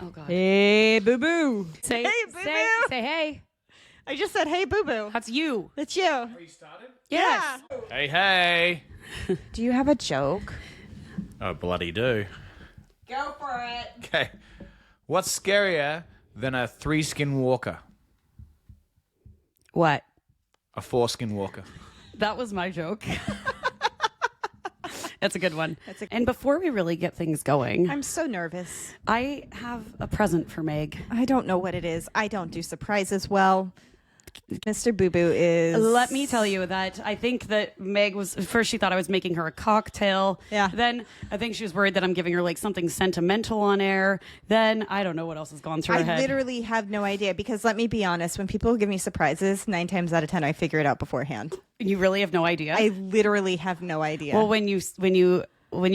Oh, God. Hey, boo-boo. Say, hey, boo-boo. Say hey. I just said, hey, boo-boo. That's you. That's you. Are you started? Yes. Yeah. Hey, hey. Do you have a joke? Oh, bloody do. Go for it. Okay. What's scarier than a 3-skin walker? What? A 4-skin walker. That was my joke. That's a good one. And before we really get things going, I'm so nervous. I have a present for Meg. I don't know what it is. I don't do surprises well. Mr. Boo-Boo is... Let me tell you that I think that Meg was... First, she thought I was making her a cocktail. Yeah. Then I think she was worried that I'm giving her like something sentimental on air. Then I don't know what else has gone through her head. I literally have no idea because let me be honest, when people give me surprises, 9 times out of 10, I figure it out beforehand. You really have no idea? I literally have no idea. Well, when you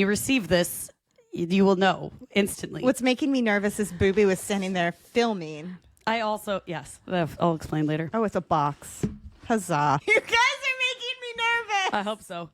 receive this, you will know instantly. What's making me nervous is Boo-Boo was standing there filming. I also, yes, I'll explain later. Oh, it's a box. Huzzah. You guys are making me nervous. I hope so.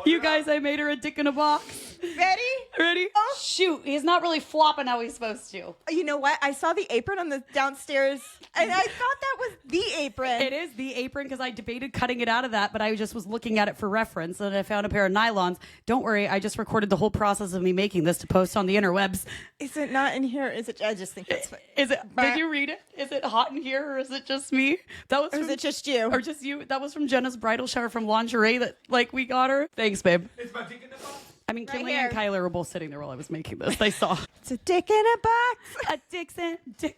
You guys, I made her a dick in a box. Ready? Ready? Oh. Shoot, he's not really flopping how he's supposed to. You know what? I saw the apron on the downstairs, and I thought that was the apron. It is the apron because I debated cutting it out of that, but I just was looking at it for reference, and I found a pair of nylons. Don't worry, I just recorded the whole process of me making this to post on the interwebs. Is it not in here? Is it? I just think that's fine. Is it? Did you read it? Is it hot in here, or is it just me? That was. Or is it just you? Or just you? That was from Jenna's bridal shower from lingerie that we got her. Thanks, babe. Is my dick in the box? I mean, Right Kinley here. and Kyler were both sitting there while I was making this. They saw It's a dick in a box. a dick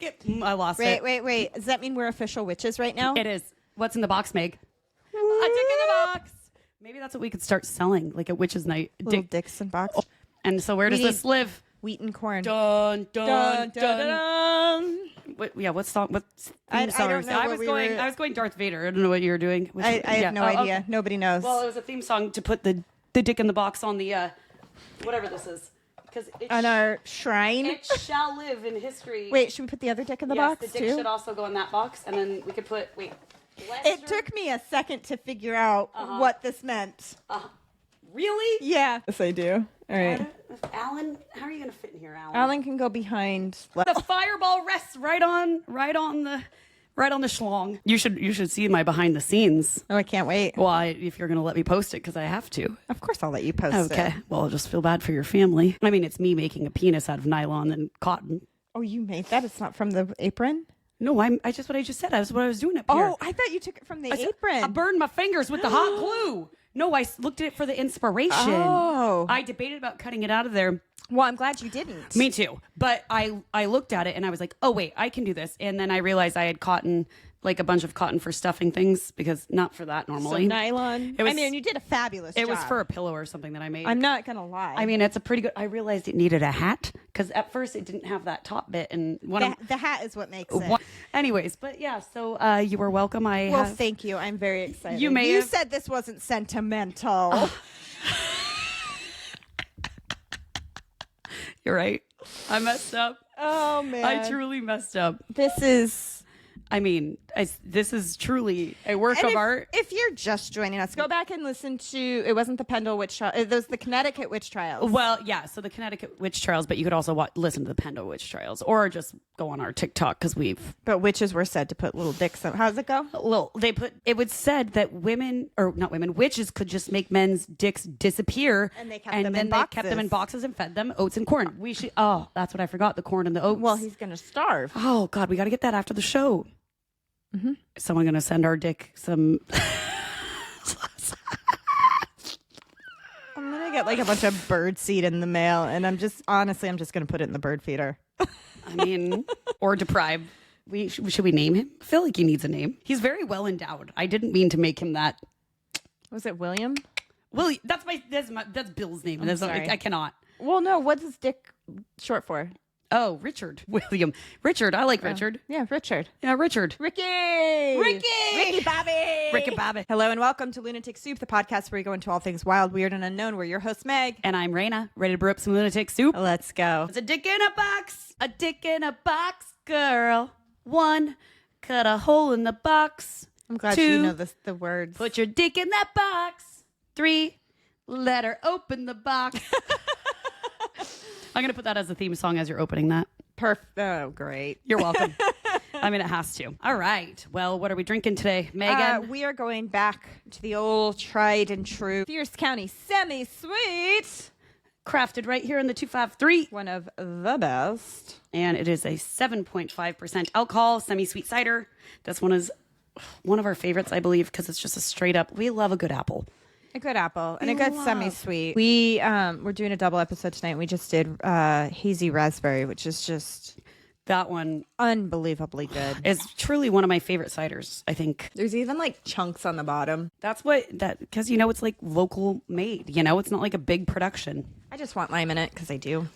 it. I lost it. Wait. Does that mean we're official witches right now? It is. What's in the box, Meg? A dick in the box. Maybe that's what we could start selling, like at Witches Night. Little dicks in box. And so where does We this live? Wheat and corn. Dun dun dun dun. dun. What song? What I theme song? don't know I what was we going. were- I was going Darth Vader. I don't know what you were doing. I have no idea. Okay. Nobody knows. Well, it was a theme song to put the dick in the box on the whatever this is, because on our shrine. it shall live in history. Wait, should we put the other dick in the yes, box the dick too? should also go in that box, and then we could put It took me a second to figure out what this meant. Really? Yeah. Yes, I do. All right. Alan, how are you gonna fit in here, Alan? Alan can go behind. The fireball rests right on the schlong. You should see my behind the scenes. Oh, I can't wait. Well, if you're gonna let me post it, because I have to. Of course, I'll let you post it. Okay. Well, I'll just feel bad for your family. I mean, it's me making a penis out of nylon and cotton. Oh, you made that? It's not from the apron? No, I just what I just said. That's what I was doing up here. Oh, I thought you took it from the apron. I burned my fingers with the hot glue. No, I looked at it for the inspiration. Oh. I debated about cutting it out of there. Well, I'm glad you didn't. Me too. But I looked at it and I was like, oh, wait, I can do this. And then I realized I had cotton, like a bunch of cotton for stuffing things, because not for that normally. So nylon. It was- I mean, you did a fabulous job. It was for a pillow or something that I made. I'm not going to lie. I mean, it's a pretty good. I realized it needed a hat because at first it didn't have that top bit, and the hat is what makes it. Anyways, but yeah. So you were welcome. Well, thank you. I'm very excited. You said this wasn't sentimental. You're right. I messed up. Oh man, I truly messed up. This is. I mean, this is truly a work of art. If you're just joining us, go back and listen to. It wasn't the Pendle Witch Trial. It was the Connecticut Witch Trials. Well, yeah. So the Connecticut Witch Trials, but you could also listen to the Pendle Witch Trials, or just go on our TikTok because we've. But witches were said to put little dicks in. How does it go? Well, it was said that witches could just make men's dicks disappear, And they kept them in boxes. They kept them in boxes and fed them oats and corn. We should. Oh, that's what I forgot. The corn and the oats. Well, he's gonna starve. Oh God, we got to get that after the show. Mm-hmm. Is someone gonna send our dick some? I'm gonna get like a bunch of bird seed in the mail, and I'm just gonna put it in the bird feeder. I mean, or deprive. Should we name him? I feel like he needs a name. He's very well endowed. I didn't mean to make him that. Was it William? Well, that's Bill's name. Sorry. I cannot. Well, no. What's his dick short for? Oh, Richard. William. Richard. I like Richard. Yeah, Richard. Yeah, Richard. Ricky Bobby. Ricky Bobby. Hello and welcome to Lunatic Soup, the podcast where we go into all things wild, weird, and unknown. We're your host, Meg. And I'm Raina, ready to brew up some lunatic soup. Let's go. It's a dick in a box. A dick in a box, girl. One, cut a hole in the box. I'm glad 2, you know the words. put your dick in that box. 3, let her open the box. I'm going to put that as a theme song as you're opening that. Perfect. Oh, great. You're welcome. I mean, it has to. All right. Well, what are we drinking today, Megan? We are going back to the old tried and true Pierce County semi-sweet. Crafted right here in the 253. One of the best. And it is a 7.5% alcohol semi-sweet cider. This one is one of our favorites, I believe, because it's just a straight up, we love a good apple. A good apple and a good semi-sweet. We're doing a double episode tonight. We just did hazy raspberry, which is just That one unbelievably good. is truly one of my favorite ciders, I think. There's even like chunks on the bottom. That's because it's like local made, it's not like a big production. I just want lime in it because I do.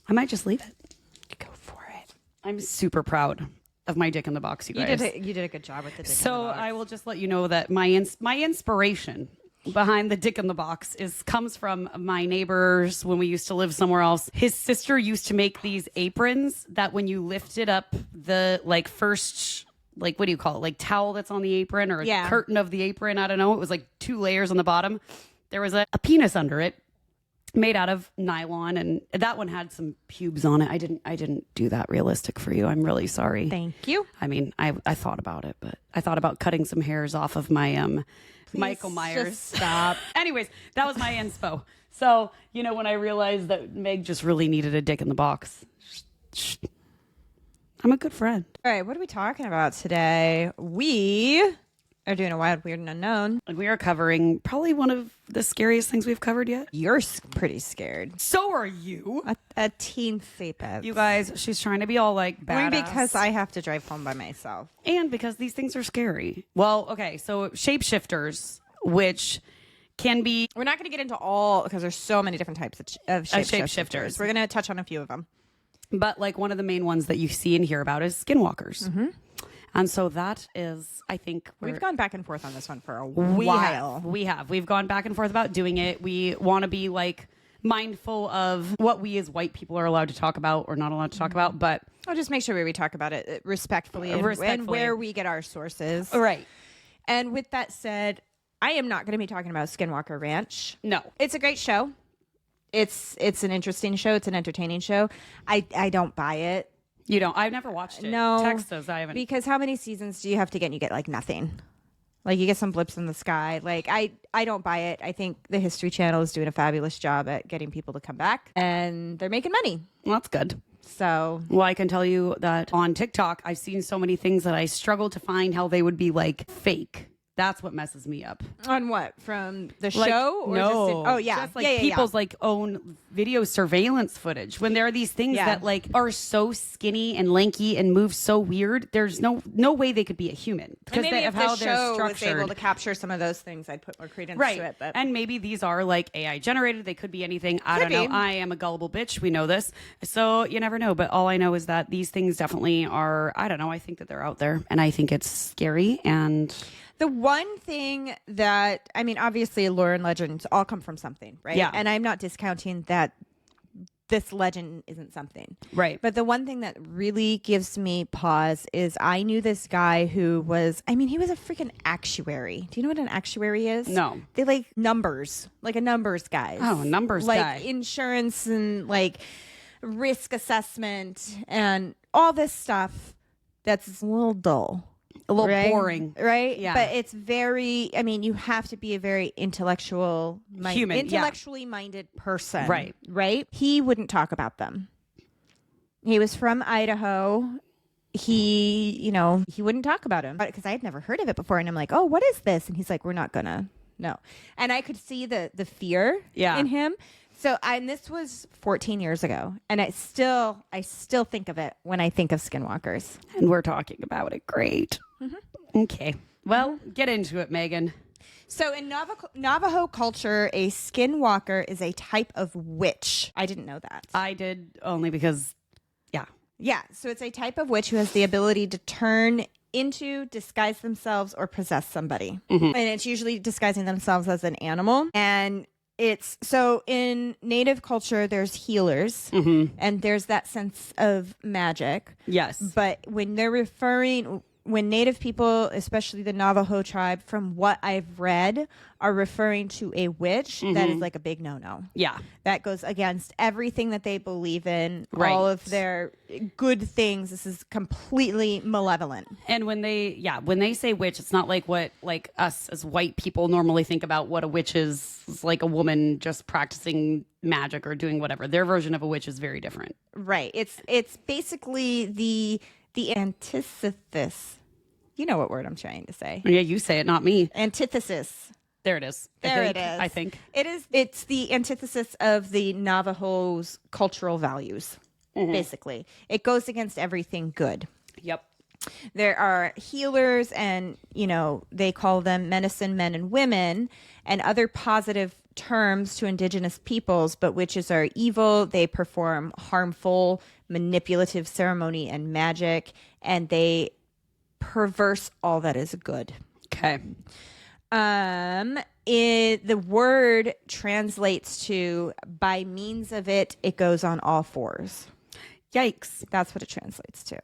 I might just leave it. Go for it. I'm super proud of my dick in the box, you guys. You did a good job with the dick in the So box. I will just let you know that my inspiration behind the dick in the box comes from my neighbors when we used to live somewhere else. His sister used to make these aprons that when you lifted up the first what do you call it? Like towel that's on the apron or a curtain of the apron. I don't know. It was like 2 layers on the bottom. There was a penis under it made out of nylon, and that one had some pubes on it. I didn't do that realistic for you. I'm really sorry. Thank you. I mean, I thought about it, but I thought about cutting some hairs off of my Michael Myers. Just stop. Anyways, that was my inspo. So, when I realized that Meg just really needed a dick in the box, I'm a good friend. All right, what are we talking about today? We are doing a wild, weird, and unknown. And we are covering probably one of the scariest things we've covered yet. You're pretty scared. So are you. A teen sleeper. You guys, she's trying to be all like badass. Only because I have to drive home by myself. And because these things are scary. Well, okay, so Shapeshifters, which can be... We're not going to get into all, because there's so many different types of shapeshifters. We're going to touch on a few of them. But one of the main ones that you see and hear about is skinwalkers. Mm-hmm. And so that is, I think... We've gone back and forth on this one for a while. We have. We've gone back and forth about doing it. We want to be mindful of what we as white people are allowed to talk about or not allowed to talk about, but... I'll just make sure we talk about it respectfully and where we get our sources. Right. And with that said, I am not going to be talking about Skinwalker Ranch. No. It's a great show. It's an interesting show. It's an entertaining show. I don't buy it. You don't? I've never watched it. No. Text us. I haven't. Because how many seasons do you have to get and you get nothing? You get some blips in the sky. I don't buy it. I think the History Channel is doing a fabulous job at getting people to come back, and they're making money. Well, that's good. So, well, I can tell you that on TikTok, I've seen so many things that I struggle to find how they would be fake. That's what messes me up. On what? From the show? Or no. Oh, yeah. Just people's own video surveillance footage. When there are these things that are so skinny and lanky and move so weird, there's no way they could be a human. Because maybe if the show was able to to capture some of those things, I'd put more credence to it. But. And maybe these are AI generated. They could be anything. I don't know. I am a gullible bitch. We know this. So you never know. But all I know is that these things definitely are, I don't know. I think that they're out there. And I think it's scary. And... The one thing that, obviously lore and legends all come from something, right? Yeah. And I'm not discounting that this legend isn't something. Right. But the one thing that really gives me pause is I knew this guy who was, he was a freaking actuary. Do you know what an actuary is? No. They numbers, a numbers guy. Oh, numbers guy. Insurance and risk assessment and all this stuff that's a little dull. A little boring. Right? Yeah. But it's very, you have to be a very intellectually minded person. Right. Right? He wouldn't talk about them. He was from Idaho. He wouldn't talk about him. Because I had never heard of it before. And I'm like, oh, what is this? And he's like, we're not gonna. No. And I could see the fear in him. So, and this was 14 years ago, and I still think of it when I think of skinwalkers. And we're talking about it. Great. Mm-hmm. Okay. Well, get into it, Megan. So in Navajo culture, a skinwalker is a type of witch. I didn't know that. I did only because, yeah. Yeah. So it's a type of witch who has the ability to turn into, disguise themselves, or possess somebody. Mm-hmm. And it's usually disguising themselves as an animal. And so in Native culture, there's healers, and there's that sense of magic. Yes. But when they're referring, when Native people, especially the Navajo tribe, from what I've read, are referring to a witch, that is like a big no-no. Yeah. That goes against everything that they believe in, Right. all of their good things. This is completely malevolent. And when they say witch, it's not like what like us as white people normally think about what a witch is. It's like a woman just practicing magic or doing whatever. Their version of a witch is very different. Right. It's basically the antithesis. You know what word I'm trying to say. Yeah, you say it, not me. Antithesis. There it is. I think. It's the antithesis of the Navajo's cultural values, basically. It goes against everything good. Yep. There are healers, and, they call them medicine men and women, and other positive terms to indigenous peoples, but witches are evil. They perform harmful, manipulative ceremony and magic, and they perverse all that is good. Okay. The word translates to by means of it, it goes on all fours. Yikes. That's what it translates to.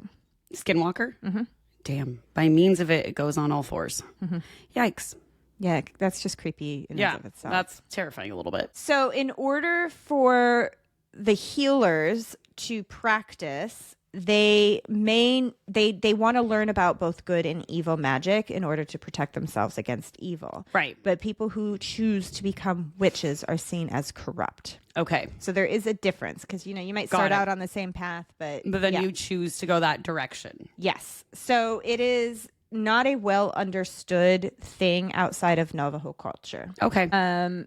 Skinwalker? Mm-hmm. Damn. By means of it, it goes on all fours. Mm-hmm. Yikes. Yeah, that's just creepy in and of itself. That's terrifying a little bit. So in order for the healers to practice, they want to learn about both good and evil magic in order to protect themselves against evil. Right. But people who choose to become witches are seen as corrupt. Okay. So there is a difference because, you might start out on the same path, but then you choose to go that direction. Yes. So it is not a well understood thing outside of Navajo culture. Okay. And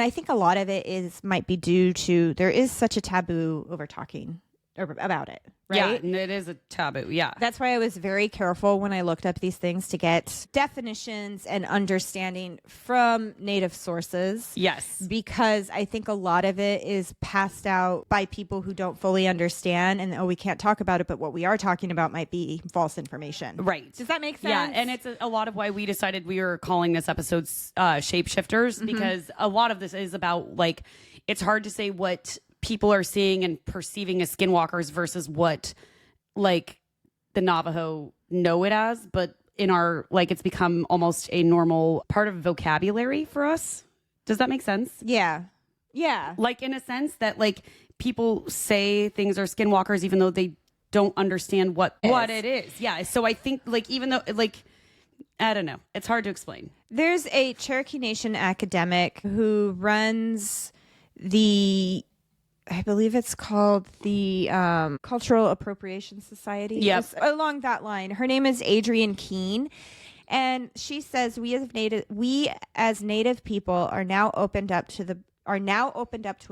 I think a lot of it might be due to there is such a taboo over talking about it, right? Yeah, and it is a taboo. Yeah. That's why I was very careful when I looked up these things to get definitions and understanding from Native sources. Yes. Because I think a lot of it is passed out by people who don't fully understand and, we can't talk about it, but what we are talking about might be false information. Right. Does that make sense? Yeah, and it's a lot of why we decided we were calling this episode Shapeshifters, because a lot of this is about, like, it's hard to say what people are seeing and perceiving as skinwalkers versus what, like, the Navajo know it as, but in our, like, it's become almost a normal part of vocabulary for us. Does that make sense? Yeah. Yeah. Like, in a sense that, like, people say things are skinwalkers even though they don't understand what it is. Yeah. So I think, like, even though, like, I don't know. It's hard to explain. There's a Cherokee Nation academic who runs I believe it's called the Cultural Appropriation Society. Yep. Along that line. Her name is Adrienne Keene. And she says we as Native people are now opened up to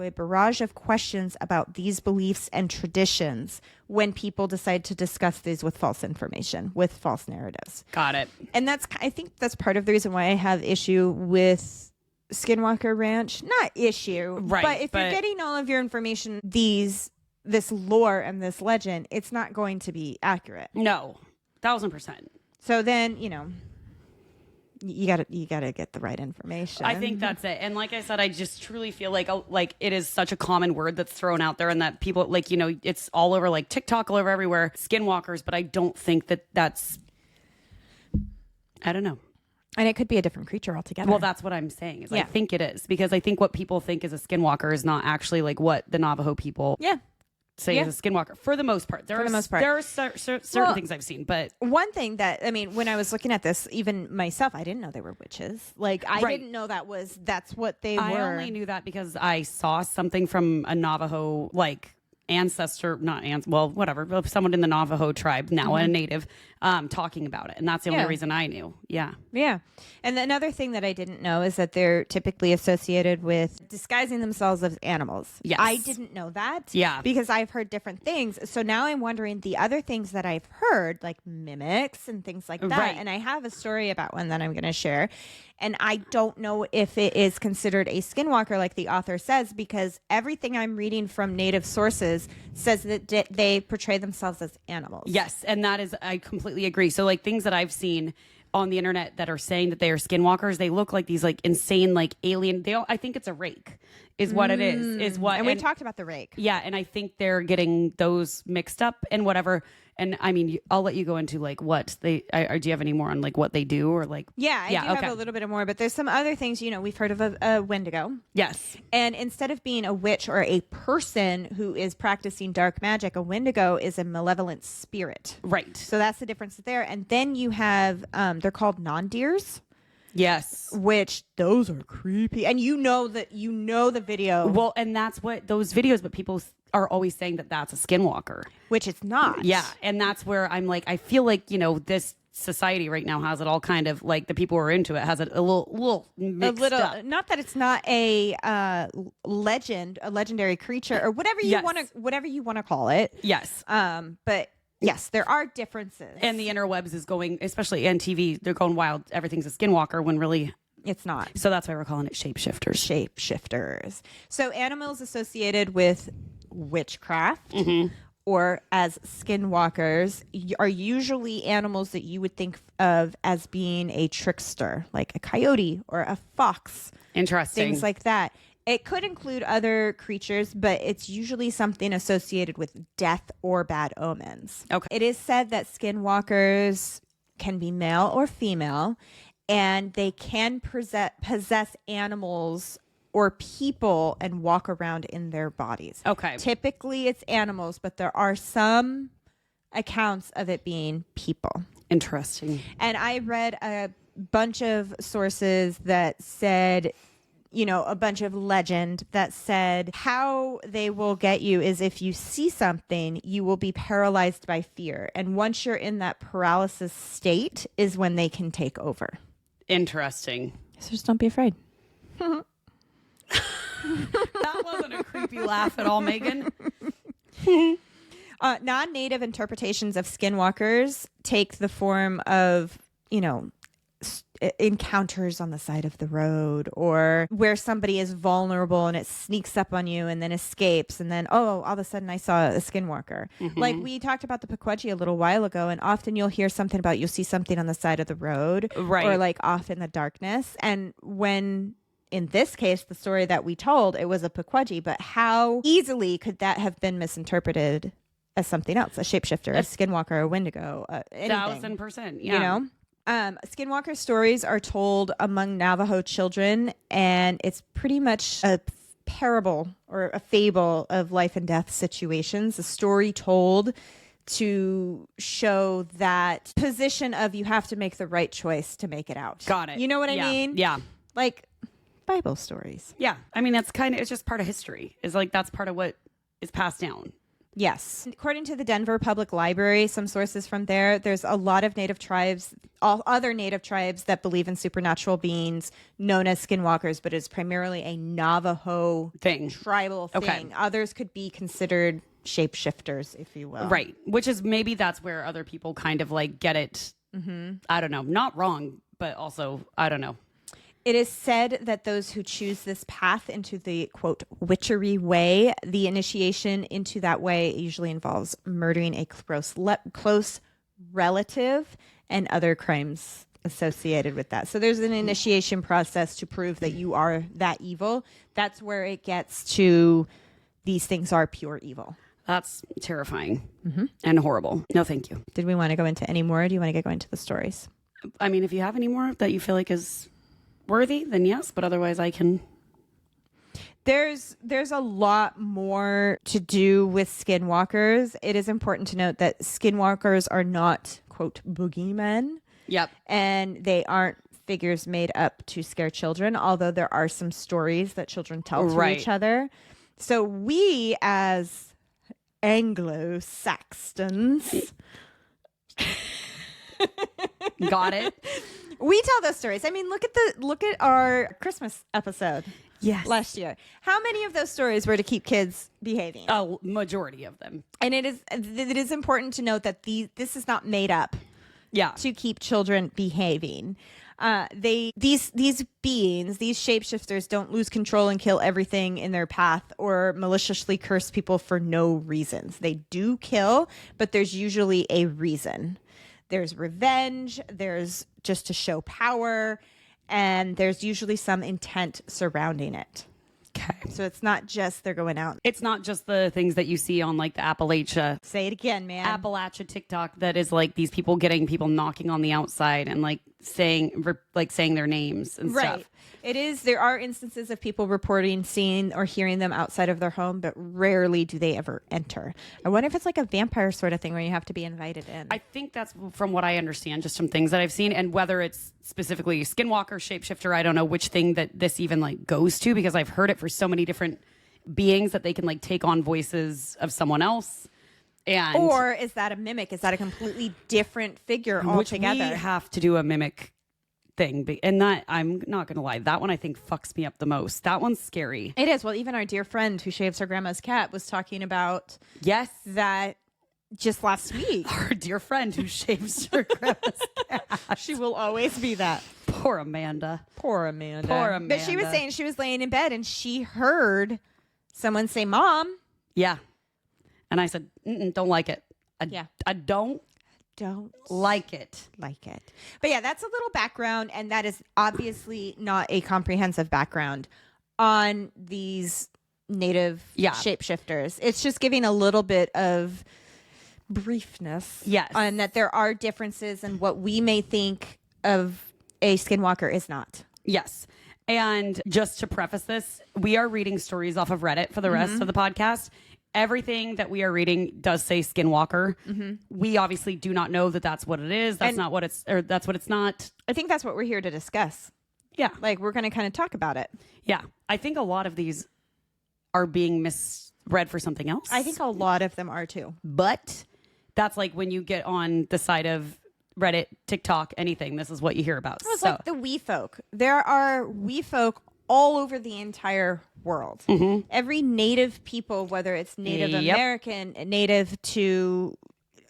a barrage of questions about these beliefs and traditions when people decide to discuss these with false information, with false narratives. Got it. And I think that's part of the reason why I have issue with Skinwalker Ranch. Not issue, right? But if you're getting all of your information, this lore and this legend, it's not going to be accurate. No, 1,000%. So then, you gotta get the right information. I think that's it. And like I said, I just truly feel like it is such a common word that's thrown out there, and that people, like, it's all over, like, TikTok, all over everywhere, skinwalkers. But I don't think that's. I don't know. And it could be a different creature altogether. Well, that's what I'm saying. I think it is, because I think what people think is a skinwalker is not actually, like, what the Navajo people say is a skinwalker. For the most part. There are certain things I've seen, but one thing that, when I was looking at this, even myself, I didn't know they were witches. Like, I didn't know that's what they were. I only knew that because I saw something from a Navajo, like, someone in the Navajo tribe, now a native, talking about it. And that's the only reason I knew. Yeah. Yeah. And another thing that I didn't know is that they're typically associated with disguising themselves as animals. Yes. I didn't know that. Yeah. Because I've heard different things. So now I'm wondering the other things that I've heard, like mimics and things like that. Right. And I have a story about one that I'm going to share. And I don't know if it is considered a skinwalker like the author says, because everything I'm reading from Native sources says that they portray themselves as animals. Yes, and that is, I completely agree. So, like, things that I've seen on the internet that are saying that they are skinwalkers, they look like these, like, insane, like, alien. I think it's a rake is what it is. And we talked about the rake. Yeah, and I think they're getting those mixed up and whatever. And I mean, I'll let you go into like what they. Do you have any more on like what they do or like? Yeah, I do have a little bit more, but there's some other things. We've heard of a Wendigo. Yes. And instead of being a witch or a person who is practicing dark magic, a Wendigo is a malevolent spirit. Right. So that's the difference there. And then you have, they're called non-deers. Yes. Which those are creepy. And the video. Well, and that's what those videos, but people are always saying that that's a skinwalker. Which it's not. Yeah. And that's where I'm like, I feel like, this society right now has it all kind of like the people who are into it has it a little mixed up. Not that it's not a legendary creature or whatever you want to call it. Yes. But yes, there are differences. And the interwebs is going, especially on TV, they're going wild. Everything's a skinwalker when really it's not. So that's why we're calling it shapeshifters. Shapeshifters. So animals associated with witchcraft or as skinwalkers are usually animals that you would think of as being a trickster, like a coyote or a fox. Interesting. Things like that. It could include other creatures, but it's usually something associated with death or bad omens. Okay. It is said that skinwalkers can be male or female, and they can possess animals or people and walk around in their bodies. Okay. Typically, it's animals, but there are some accounts of it being people. Interesting. And I read a bunch of sources that said, a bunch of legend that said how they will get you is if you see something, you will be paralyzed by fear. And once you're in that paralysis state is when they can take over. Interesting. So just don't be afraid. That wasn't a creepy laugh at all, Megan. Non-native interpretations of skinwalkers take the form of, encounters on the side of the road or where somebody is vulnerable and it sneaks up on you and then escapes. And then, all of a sudden I saw a skinwalker. Like we talked about the Pequodji a little while ago, and often you'll hear something about, you'll see something on the side of the road or like off in the darkness. And when in this case, the story that we told, it was a Pequodji, but how easily could that have been misinterpreted as something else, a shapeshifter, a skinwalker, a Wendigo, anything. 1,000%. Yeah. Skinwalker stories are told among Navajo children, and it's pretty much a parable or a fable of life and death situations, a story told to show that position of you have to make the right choice to make it out. Got it. You know what I mean? Yeah. Like Bible stories. Yeah. I mean, it's just part of history. It's like that's part of what is passed down. Yes. According to the Denver Public Library, some sources from there's a lot of native tribes, all other native tribes that believe in supernatural beings known as skinwalkers, but it's primarily a Navajo tribal thing. Okay. Others could be considered shapeshifters, if you will. Right. Which is maybe that's where other people kind of like get it. I don't know. Not wrong, but also, I don't know. It is said that those who choose this path into the, quote, witchery way, the initiation into that way usually involves murdering a close relative and other crimes associated with that. So there's an initiation process to prove that you are that evil. That's where it gets to these things are pure evil. That's terrifying and horrible. No, thank you. Did we want to go into any more? Or do you want to go into the stories? I mean, if you have any more that you feel like is worthy, then yes, but otherwise I can. There's a lot more to do with skinwalkers. It is important to note that skinwalkers are not, quote, boogeymen. Yep. And they aren't figures made up to scare children, although there are some stories that children tell to each other. So we as Anglo-Saxons got it. We tell those stories. I mean, look at our Christmas episode. Yes. Last year. How many of those stories were to keep kids behaving? Oh, majority of them. And it is important to note that this is not made up. Yeah. To keep children behaving. These beings, these shapeshifters don't lose control and kill everything in their path or maliciously curse people for no reasons. They do kill, but there's usually a reason. There's revenge, there's just to show power, and there's usually some intent surrounding it. Okay. So it's not just they're going out. It's not just the things that you see on like the Say it again, man. Appalachia TikTok that is like these people getting people knocking on the outside and like saying their names and Right. stuff. It is. There are instances of people reporting seeing or hearing them outside of their home, but rarely do they ever enter. I wonder if it's like a vampire sort of thing where you have to be invited in. I think that's from what I understand, just from things that I've seen, and whether it's specifically Skinwalker, Shapeshifter, I don't know which thing that this even like goes to, because I've heard it for so many different beings that they can like take on voices of someone else. And or is that a mimic? Is that a completely different figure altogether? Which we have to do a mimic thing, and that, I'm not gonna lie, that one I think fucks me up the most. That one's scary. It is. Well, even our dear friend who shaves her grandma's cat was talking about Yes, that just last week. our dear friend who shaves her grandma's cat. She will always be that. Poor Amanda. Poor Amanda. Poor Amanda. But she was saying she was laying in bed and she heard someone say, "Mom." Yeah, and I said, don't like it. I don't like it. But yeah, that's a little background, and that is obviously not a comprehensive background on these native shapeshifters. It's just giving a little bit of briefness. Yes. On that there are differences in what we may think of a skinwalker is not. Yes. And just to preface this, we are reading stories off of Reddit for the rest of the podcast. Everything that we are reading does say Skinwalker. We obviously do not know that that's what it is. That's not what it's, or that's what it's not. I think that's what we're here to discuss. Yeah. Like, we're going to kind of talk about it. Yeah. I think a lot of these are being misread for something else. I think a lot of them are too. But that's like when you get on the side of Reddit, TikTok, anything, this is what you hear about. It's like the wee folk. There are wee folk all over the entire world. Every native people, whether it's Native American, native to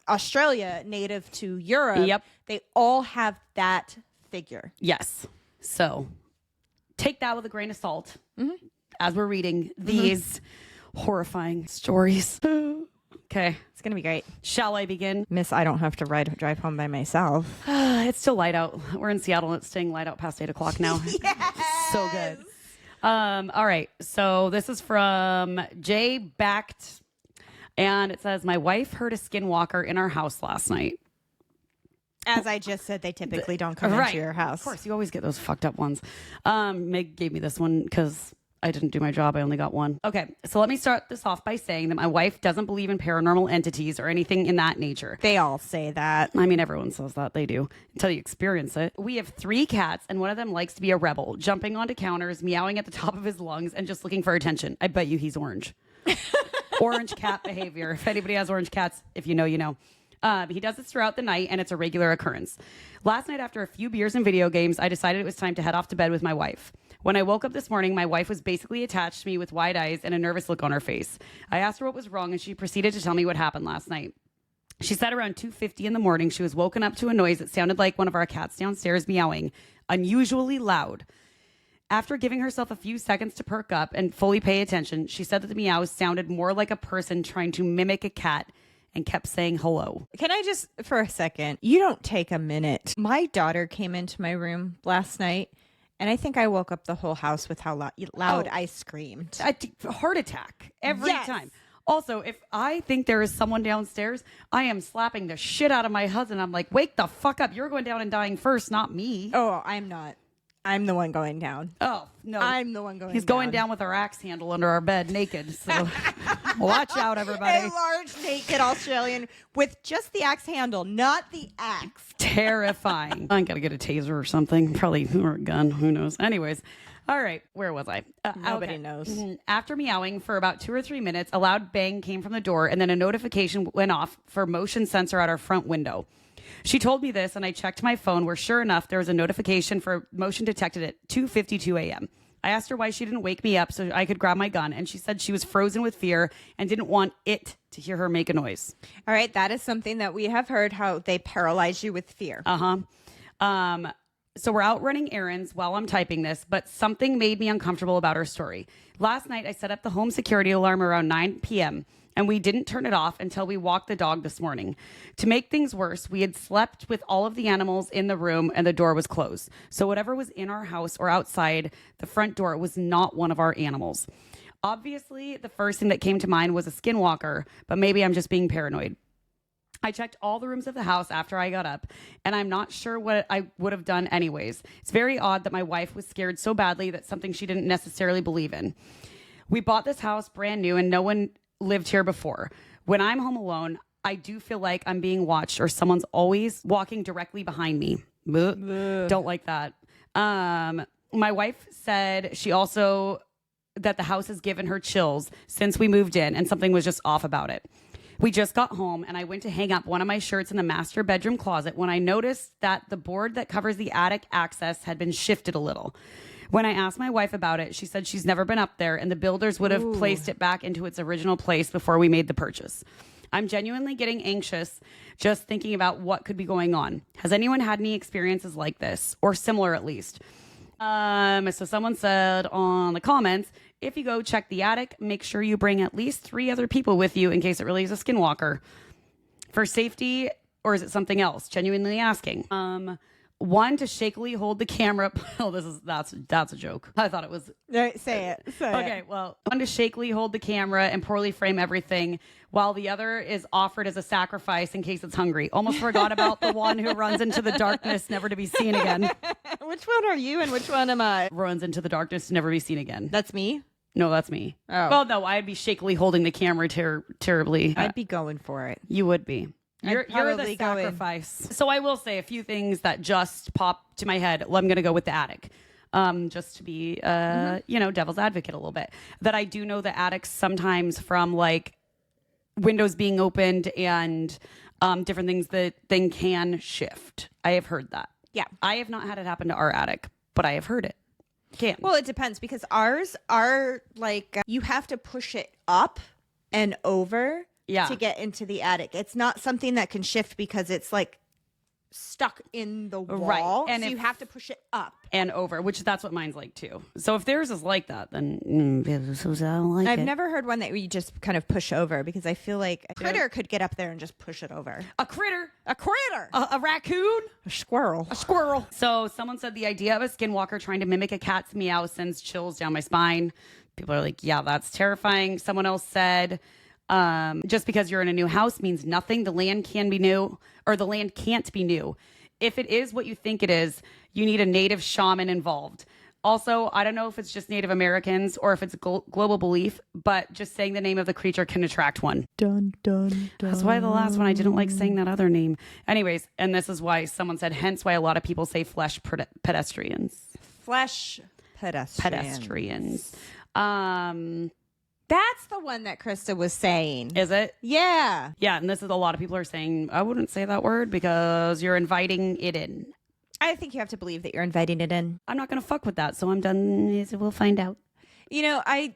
Australia, native to Europe, they all have that figure. Yes. So take that with a grain of salt as we're reading these horrifying stories. Okay. It's going to be great. Shall I begin? Miss, I don't have to drive home by myself. It's still light out. We're in Seattle and it's staying light out past 8 o'clock now. So good. All right. So this is from Jay Backed. And it says, my wife heard a skinwalker in our house last night. As I just said, they typically don't come into your house. Of course, you always get those fucked up ones. Meg gave me this one because I didn't do my job. I only got one. Okay, so let me start this off by saying that my wife doesn't believe in paranormal entities or anything in that nature. They all say that. I mean, everyone says that. They do until you experience it. We have 3 cats, and one of them likes to be a rebel, jumping onto counters, meowing at the top of his lungs, and just looking for attention. I bet you he's orange. Orange cat behavior. If anybody has orange cats, if you know, you know. He does this throughout the night, and it's a regular occurrence. Last night, after a few beers and video games, I decided it was time to head off to bed with my wife. When I woke up this morning, my wife was basically attached to me with wide eyes and a nervous look on her face. I asked her what was wrong, and she proceeded to tell me what happened last night. She said around 2:50 in the morning, she was woken up to a noise that sounded like one of our cats downstairs meowing, unusually loud. After giving herself a few seconds to perk up and fully pay attention, she said that the meows sounded more like a person trying to mimic a cat and kept saying hello. Can I just, for a second, you don't take a minute. My daughter came into my room last night, and I think I woke up the whole house with how loud I screamed. Heart attack every time. Also, if I think there is someone downstairs, I am slapping the shit out of my husband. I'm like, wake the fuck up. You're going down and dying first, not me. Oh, I'm not. I'm the one going down. Oh, no. I'm the one going down. He's going down with our axe handle under our bed naked. So watch out, everybody. A large naked Australian with just the axe handle, not the axe. Terrifying. I gotta get a taser or something. Probably, or a gun. Who knows? Anyways. All right. Where was I? Nobody knows. After meowing for about 2 or 3 minutes, a loud bang came from the door, and then a notification went off for motion sensor at our front window. She told me this, and I checked my phone where, sure enough, there was a notification for motion detected at 2:52 a.m. I asked her why she didn't wake me up so I could grab my gun, and she said she was frozen with fear and didn't want it to hear her make a noise. All right, that is something that we have heard, how they paralyze you with fear. So we're out running errands while I'm typing this, but something made me uncomfortable about her story. Last night, I set up the home security alarm around 9 p.m., and we didn't turn it off until we walked the dog this morning. To make things worse, we had slept with all of the animals in the room and the door was closed. So whatever was in our house or outside the front door was not one of our animals. Obviously, the first thing that came to mind was a skinwalker, but maybe I'm just being paranoid. I checked all the rooms of the house after I got up, and I'm not sure what I would have done anyways. It's very odd that my wife was scared so badly that something she didn't necessarily believe in. We bought this house brand new, and no one lived here before. When I'm home alone, I do feel like I'm being watched or someone's always walking directly behind me. Don't like that. My wife said she also that the house has given her chills since we moved in, and something was just off about it. We just got home, and I went to hang up one of my shirts in the master bedroom closet when I noticed that the board that covers the attic access had been shifted a little. When I asked my wife about it, she said she's never been up there, and the builders would have placed it back into its original place before we made the purchase. I'm genuinely getting anxious just thinking about what could be going on. Has anyone had any experiences like this, or similar at least? So someone said on the comments, if you go check the attic, make sure you bring at least 3 other people with you in case it really is a skinwalker. For safety, or is it something else? Genuinely asking. 1, to shakily hold the camera. Oh, that's a joke. I thought it was. Say it. Okay, well, 1, to shakily hold the camera and poorly frame everything, while the other is offered as a sacrifice in case it's hungry. Almost forgot about the one who runs into the darkness, never to be seen again. Which one are you and which one am I? Runs into the darkness, never be seen again. That's me? No, that's me. Oh. Well, no, I'd be shakily holding the camera terribly. I'd be going for it. You would be. You're the probably go in. sacrifice. So I will say a few things that just pop to my head. Well, I'm going to go with the attic. Just to be, devil's advocate a little bit. That I do know the attics sometimes from like windows being opened and different things that thing can shift. I have heard that. Yeah. I have not had it happen to our attic, but I have heard it. Can. Well, it depends because ours are like you have to push it up and over to get into the attic. It's not something that can shift because it's like stuck in the wall. Right. And so you have to push it up and over, which that's what mine's like too. So if theirs is like that, then I don't like I've it. never heard one that you just kind of push over because I feel like a critter could get up there and just push it over. A critter. A critter. A raccoon. A squirrel. A squirrel. So someone said the idea of a skinwalker trying to mimic a cat's meow sends chills down my spine. People are like, yeah, that's terrifying. Someone else said, just because you're in a new house means nothing. The land can be new, or the land can't be new. If it is what you think it is, you need a native shaman involved. Also, I don't know if it's just Native Americans or if it's global belief, but just saying the name of the creature can attract one. Dun, dun, dun. That's why the last one I didn't like saying that other name. Anyways, and this is why someone said, hence why a lot of people say flesh pedestrians. Flesh pedestrians. That's the one that Krista was saying. Is it? Yeah. Yeah, and this is a lot of people are saying, I wouldn't say that word because you're inviting it in. I think you have to believe that you're inviting it in. I'm not going to fuck with that, so I'm done. We'll find out. You know, I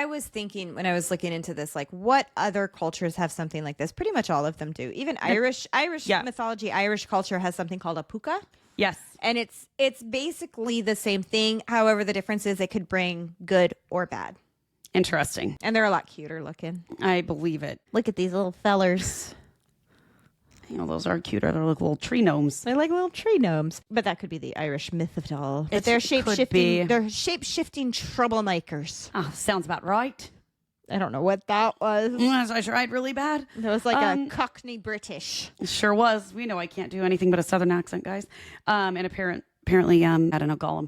was thinking when I was looking into this, like, what other cultures have something like this? Pretty much all of them do. Even Irish mythology, Irish culture has something called a puka. Yes. And it's basically the same thing. However, the difference is it could bring good or bad. Interesting. And they're a lot cuter looking. I believe it. Look at these little fellers. You know, those are cuter. They're like little tree gnomes. They're like little tree gnomes. But that could be the Irish myth of it all. But they're shape-shifting. They're shape-shifting troublemakers. Oh, sounds about right. I don't know what that was. I tried really bad. It was like a Cockney British. It sure was. We know I can't do anything but a Southern accent, guys. And apparently, I don't know, Gollum.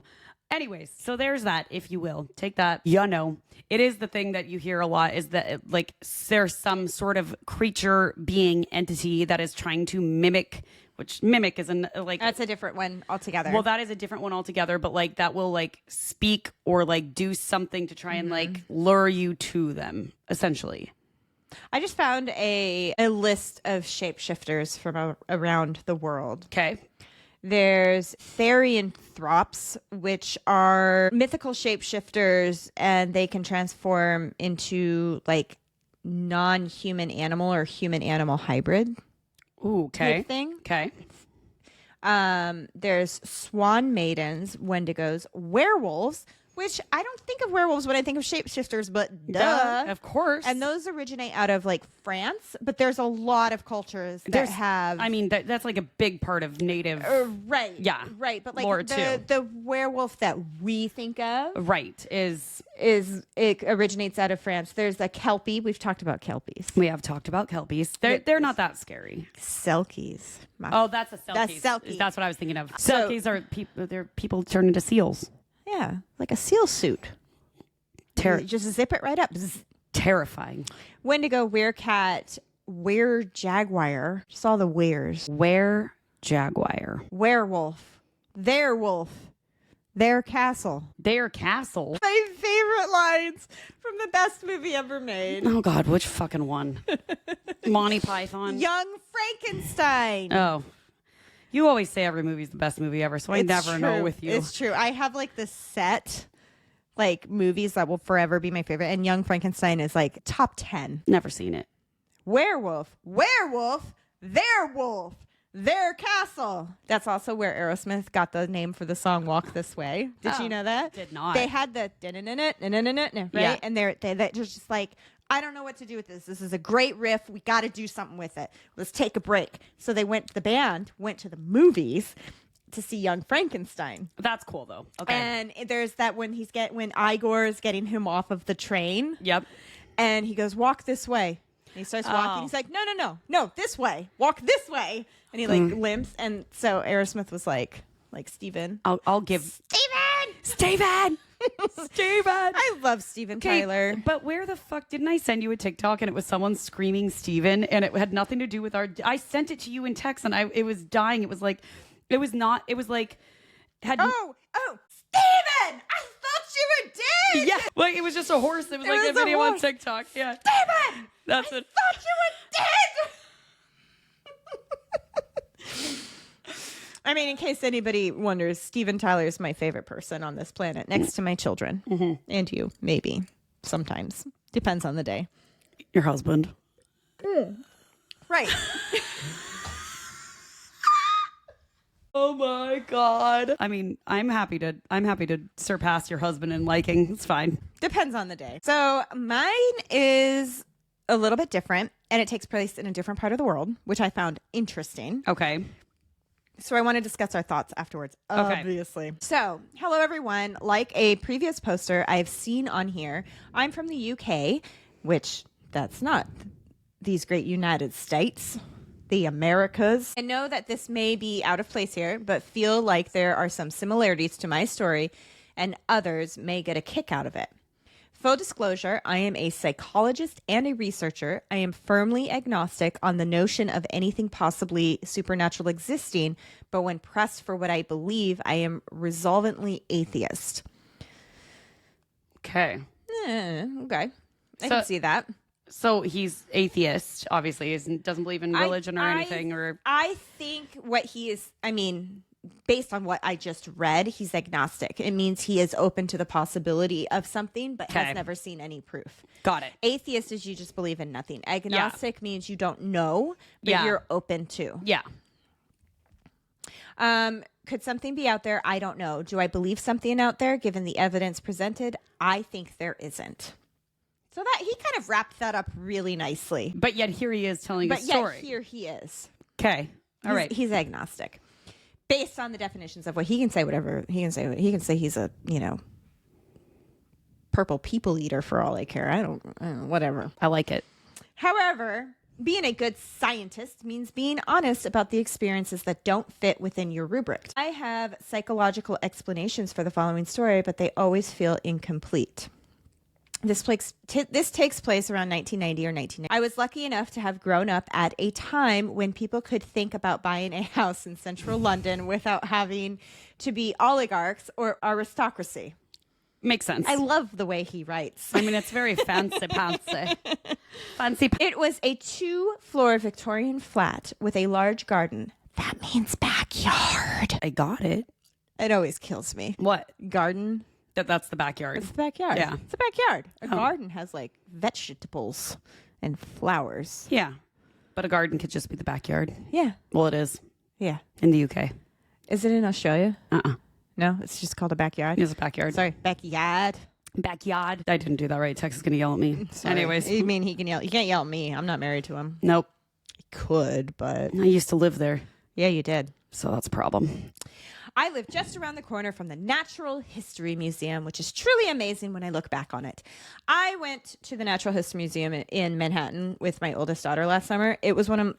Anyways, so there's that, if you will. Take that. It is the thing that you hear a lot is that like there's some sort of creature being entity that is trying to mimic, which mimic is that's a different one altogether. Well, that is a different one altogether, but like that will like speak or like do something to try and like lure you to them, essentially. I just found a list of shapeshifters from around the world. Okay. There's therianthropes, which are mythical shapeshifters, and they can transform into like non-human animal or human animal hybrid. Ooh, okay. Thing. Okay. There's swan maidens, wendigos, werewolves, which I don't think of werewolves when I think of shapeshifters, but duh. Of course. And those originate out of like France, but there's a lot of cultures that have. I mean, that's like a big part of native. Right. Yeah. Right. But like lore too. the werewolf that we think of Right. it originates out of France. There's a kelpie. We've talked about kelpies. We have talked about kelpies. They're not that scary. Selkies. Oh, that's a selkie. That's selkie. That's what I was thinking of. So- Selkies are they're people turned into seals. Yeah. Like a seal suit. You just zip it right up. Zzz. Terrifying. Wendigo, werecat, were-jaguar. Just all the wares. Were jaguar. Werewolf. Their wolf. Their castle. Their castle. My favorite lines from the best movie ever made. Oh God, which fucking one? Monty Python. Young Frankenstein. Oh. You always say every movie's the best movie ever, so I It's never know true. with you. It's true. I have like this set, like movies that will forever be my favorite, and Young Frankenstein is like top 10. Never seen it. Werewolf, werewolf, their wolf, their castle. That's also where Aerosmith got the name for the song "Walk This Way." Did you know that? Did not. They had the right, Yeah. and they're just like, I don't know what to do with this. This is a great riff. We got to do something with it. Let's take a break. So the band went to the movies to see Young Frankenstein. That's cool though. Okay. And there's that when Igor is getting him off of the train. Yep. And he goes, "Walk this way." And he starts walking. Oh. He's like, no, this way. Walk this way. And he like limps. And so Aerosmith was like Steven. I'll give Steven. I love Steven Tyler. But where the fuck didn't I send you a TikTok and it was someone screaming Steven and it had nothing to do with I sent it to you in text and it was dying. It was like had Oh, Steven! I thought you were dead! yeah, like it was just a horse. It was like was a a video on horse. TikTok. Yeah, Steven! that's I it. thought you were dead! I mean, in case anybody wonders, Steven Tyler is my favorite person on this planet, next to my children. Mm-hmm. And you, maybe. Sometimes. Depends on the day. Your husband. Right. Oh my God. I mean, I'm happy to surpass your husband in liking. It's fine. Depends on the day. So mine is a little bit different, and it takes place in a different part of the world, which I found interesting. Okay. So I want to discuss our thoughts afterwards, Okay. obviously. So, hello everyone. Like a previous poster I've seen on here, I'm from the UK, which that's not these great United States, the Americas. I know that this may be out of place here, but feel like there are some similarities to my story and others may get a kick out of it. Full disclosure, I am a psychologist and a researcher. I am firmly agnostic on the notion of anything possibly supernatural existing, but when pressed for what I believe, I am resolvently atheist. Okay. Okay. I So- can see that. So he's atheist, obviously, doesn't believe in religion or anything, or I think what he is, I mean, based on what I just read, he's agnostic. It means he is open to the possibility of something, but Okay. has never seen any proof. got it. Atheist is you just believe in nothing. Agnostic means you don't know, but Yeah. you're open to. Yeah. Could something be out there? I don't know. Do I believe something out there given the evidence presented? I think there isn't. So that he kind of wrapped that up really nicely. But yet here he is telling But a yet story. here he is. Okay. All right. He's agnostic. Based on the definitions of what he can say, whatever he can say. He can say he's a, purple people eater for all I care. I don't whatever. I like it. However, being a good scientist means being honest about the experiences that don't fit within your rubric. I have psychological explanations for the following story, but they always feel incomplete. This takes place around 1990 or 1990. I was lucky enough to have grown up at a time when people could think about buying a house in central London without having to be oligarchs or aristocracy. Makes sense. I love the way he writes. I mean, it's very fancy pantsy. Fancy. It was a 2-floor Victorian flat with a large garden. That means backyard. I got it. It always kills me. What? Garden. That's the backyard. It's the backyard. Yeah. It's a backyard. A garden has like vegetables and flowers. Yeah. But a garden could just be the backyard. Yeah. Well, it is Yeah. in the UK. Is it in Australia? Uh-uh. No, it's just called a backyard. It's a backyard. Sorry, backyard. Backyard. I didn't do that right. Texas is going to yell at me. Anyways. You mean he can yell? You can't yell at me. I'm not married to him. Nope. I could, but I used to live there. yeah, you did. So that's a problem. I live just around the corner from the Natural History Museum, which is truly amazing when I look back on it. I went to the Natural History Museum in Manhattan with my oldest daughter last summer. It was one of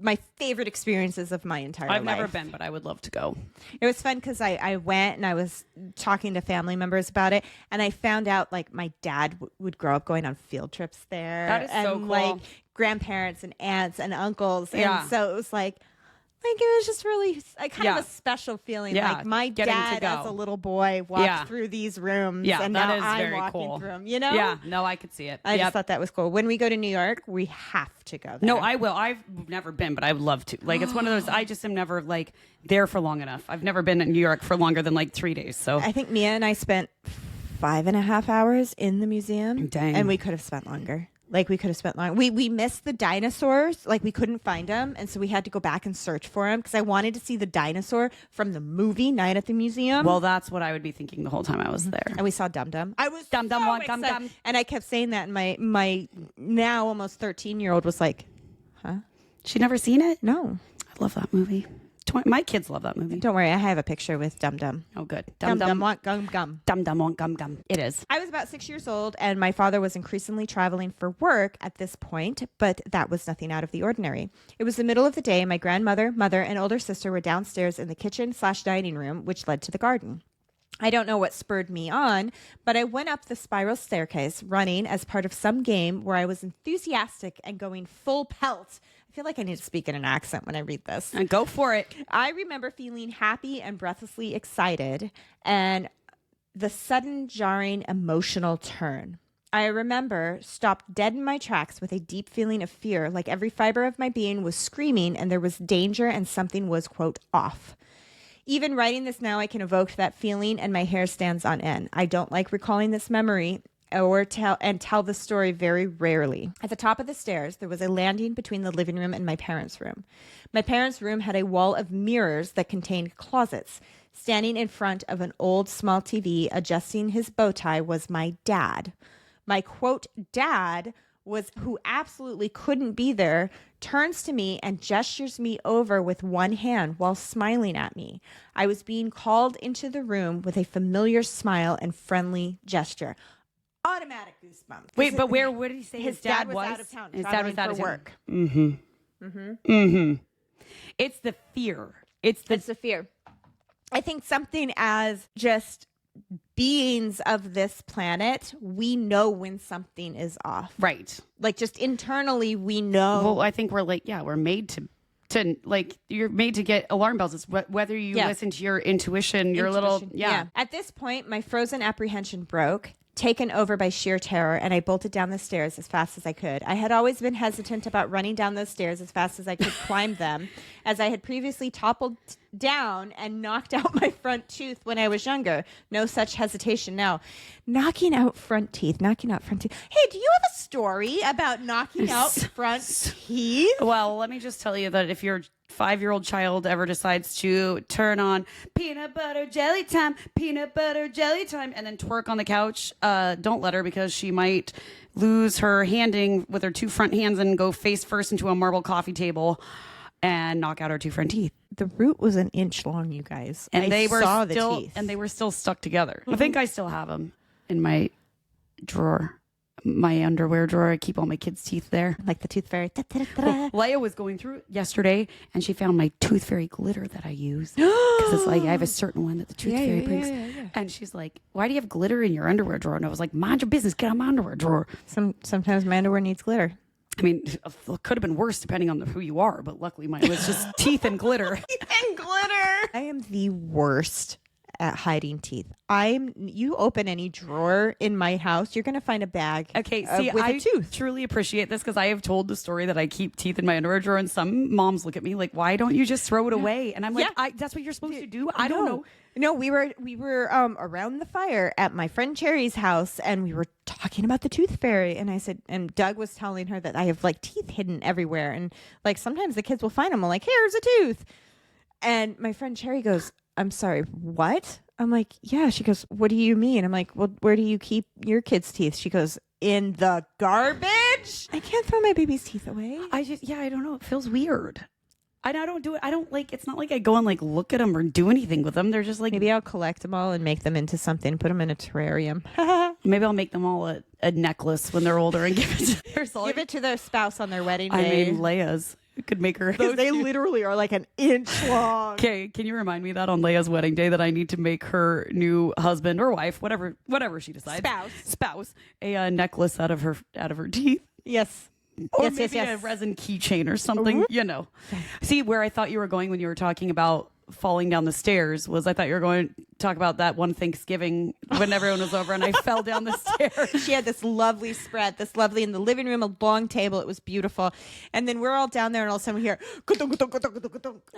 my favorite experiences of my entire life. I've never been, but I would love to go. It was fun because I went and I was talking to family members about it, and I found out like my dad would grow up going on field trips there. That is and, so cool. Like grandparents and aunts and uncles, Yeah. and so it was like it was just really kind of a special feeling. Yeah, Like my getting to dad go. as a little boy walked through these rooms, and that now is I'm very walking cool. through them. You know? Yeah, no, I could see it. I just thought that was cool. When we go to New York, we have to go there. No, I will. I've never been, but I would love to. Like, it's one of those, I just am never, like, there for long enough. I've never been in New York for longer than, like, 3 days, so. I think Mia and I spent 5.5 hours in the museum. Dang. And we could have spent longer. Like, we could have spent longer. We missed the dinosaurs. Like, we couldn't find them. And so we had to go back and search for them because I wanted to see the dinosaur from the movie Night at the Museum. Well, that's what I would be thinking the whole time I was there. And we saw Dum Dum. I was Dum Dum, so want Dum excited. Dum. And I kept saying that. And my now almost 13-year-old was like, huh? She never seen it? No. I love that movie. My kids love that movie. Don't worry. I have a picture with Dum Dum. Oh, good. Dum Dum want gum gum. Dum Dum want gum gum. It is. I was about 6 years old, and my father was increasingly traveling for work at this point, but that was nothing out of the ordinary. It was the middle of the day. My grandmother, mother, and older sister were downstairs in the kitchen/dining room, which led to the garden. I don't know what spurred me on, but I went up the spiral staircase running as part of some game where I was enthusiastic and going full pelt. I feel like I need to speak in an accent when I read this. And go for it. I remember feeling happy and breathlessly excited and the sudden jarring emotional turn. I remember stopped dead in my tracks with a deep feeling of fear, like every fiber of my being was screaming and there was danger and something was, quote, off. Even writing this now, I can evoke that feeling and my hair stands on end. I don't like recalling this memory or tell the story very rarely. At the top of the stairs, there was a landing between the living room and my parents' room. My parents' room had a wall of mirrors that contained closets. Standing in front of an old small TV, adjusting his bow tie, was my dad. My, quote, dad was who absolutely couldn't be there, turns to me and gestures me over with one hand while smiling at me. I was being called into the room with a familiar smile and friendly gesture. Automatic goosebumps. Wait, but where did he say his dad was was? out of town. His dad was traveling out for of town. work. It's the fear. It's the fear. I think something as just beings of this planet, we know when something is off. right. Like just internally, we know. Well, I think we're made to like, you're made to get alarm bells. It's whether you Yeah. listen to your intuition, your little, Intuition. yeah. At this point, my frozen apprehension broke, taken over by sheer terror, and I bolted down the stairs as fast as I could. I had always been hesitant about running down those stairs as fast as I could climb them, as I had previously toppled down and knocked out my front tooth when I was younger. No such hesitation now. Knocking out front teeth. Hey, do you have a story about knocking out front teeth? Well, let me just tell you that if your 5-year-old child ever decides to turn on peanut butter jelly time, and then twerk on the couch, don't let her, because she might lose her handing with her 2 front hands and go face first into a marble coffee table and knock out her 2 front teeth. The root was an inch long, you guys. And they were saw still, the teeth. and they were still stuck together. I think I still have them in my drawer, my underwear drawer. I keep all my kids' teeth there. Like the tooth fairy. Leia was going through it yesterday, and she found my tooth fairy glitter that I use, because it's like I have a certain one that the tooth fairy brings. And she's like, "Why do you have glitter in your underwear drawer?" And I was like, "Mind your business. Get out my underwear drawer." Sometimes my underwear needs glitter. I mean, it could have been worse depending on who you are, but luckily mine was just teeth and glitter. And glitter. I am the worst at hiding teeth. You open any drawer in my house, you're gonna find a bag. Okay, see, with I a tooth. truly appreciate this, because I have told the story that I keep teeth in my underwear drawer, and some moms look at me like, "Why don't you just throw it away?" And I'm like, "That's what you're supposed to do." I don't know. No, we were around the fire at my friend Cherry's house, and we were talking about the tooth fairy. And I said, and Doug was telling her that I have like teeth hidden everywhere, and like sometimes the kids will find them. I'm like, "Here's a tooth." And my friend Cherry goes, I'm sorry, what? I'm like, yeah. She goes, what do you mean? I'm like, well, where do you keep your kids' teeth? She goes, in the garbage. I can't throw my baby's teeth away. I don't know. It feels weird. I don't do it. I don't like, it's not like I go and like look at them or do anything with them. They're just like, Maybe I'll collect them all and make them into something, put them in a terrarium. maybe I'll make them all a necklace when they're older and give it to their Give it to their spouse on their wedding day. I mean, Leia's could make her. They literally are like an inch long. Okay, can you remind me that on Leia's wedding day that I need to make her new husband or wife, whatever she decides, spouse, a necklace out of her teeth? Yes. Or yes, maybe yes. a resin keychain or something, you know. See, where I thought you were going when you were talking about falling down the stairs was I thought you were going to talk about that one Thanksgiving when everyone was over and I fell down the stairs. She had this lovely spread, in the living room, a long table. It was beautiful. And then we're all down there and all of a sudden we hear